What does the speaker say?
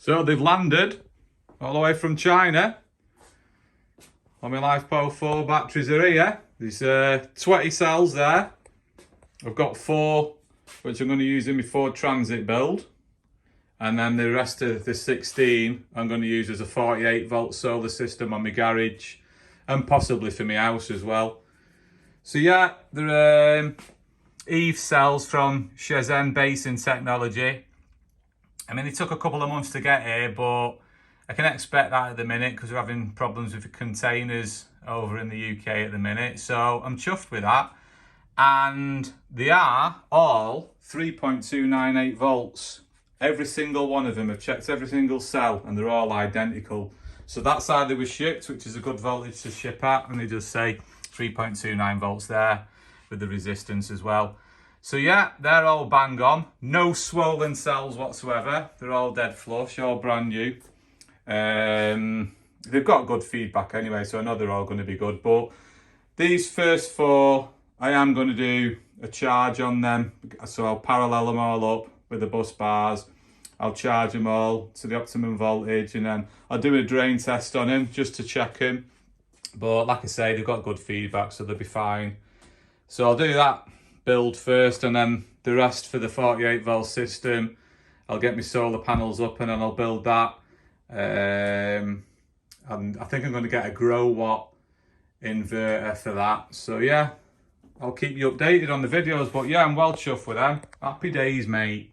So they've landed all the way from China. All my LiFePO4 batteries are here. There's 20 cells there. I've got 4, which I'm going to use in my Ford Transit build. And then the rest of the 16 I'm going to use as a 48 volt solar system on my garage and possibly for my house as well. So yeah, they're Eve cells from Shezen Basen Technology. I mean, it took a couple of months to get here, but I can expect that at the minute because we're having problems with the containers over in the UK at the minute. So I'm chuffed with that. And they are all 3.298 volts. Every single one of them, I've checked every single cell and they're all identical. So that's how they were shipped, which is a good voltage to ship at. And they just say 3.29 volts there with the resistance as well. So yeah, they're all bang on. No swollen cells whatsoever. They're all dead flush, all brand new. They've got good feedback anyway, so I know they're all going to be good. But these first 4, I am going to do a charge on them. So I'll parallel them all up with the bus bars. I'll charge them all to the optimum voltage, and then I'll do a drain test on them just to check them. But like I say, they've got good feedback, so they'll be fine. So I'll do that build first, and then the rest for the 48 volt system. I'll get my solar panels up and then I'll build that. And I think I'm going to get a grow watt inverter for that. So yeah, I'll keep you updated on the videos, but yeah, I'm well chuffed with them. Happy days, mate.